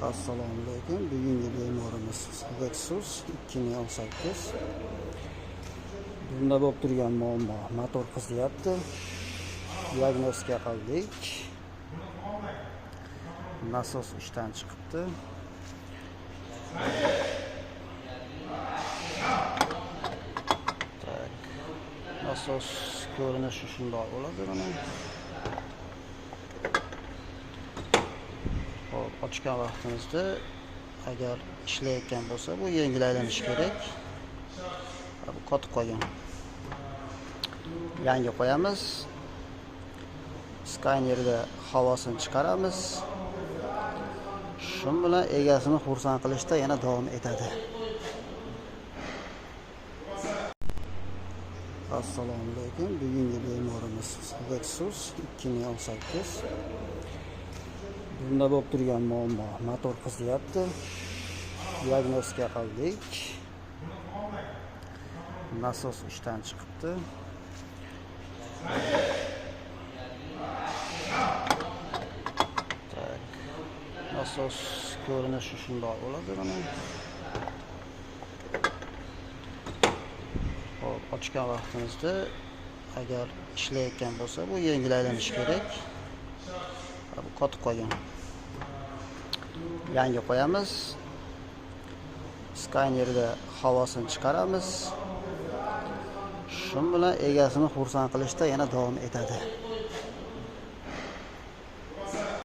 Assalomu alaykum. Bugungi bemorimiz Lexus 2018. Bunda bo'lib turgan muammo motor qizyapti. Diagnostika qildik. Nasos ishdan chiqibdi. Nasos ko'rinishi shunday bo'ladi mana. Ochgan vaqtimizda agar ishlayotgan bo'lsa, bu yengil aylanishi kerak. Bu qotib qolgan. Yangi qo'yamiz. Skanerda havosini chiqaramiz. Shu bilan egasini xursand qilishda yana davom etadi. Assalomu alaykum. Bugungi bemorimiz Lexus 2018. Bunda bo'lib turgan muammo motor qizyapti. Diagnostika qildik. Nasos ishdan chiqibdi. Nasos ko'rinishi shunday bo'ladi mana. Ochgan vaqtimizda agar ishlayotgan bo'lsa, bu yengil aylanishi kerak. Bu qotib qolgan. Yangi qo'yamiz. Skanerda havosini chiqaramiz. Shu bilan egasini xursand qilishda yana davom etadi.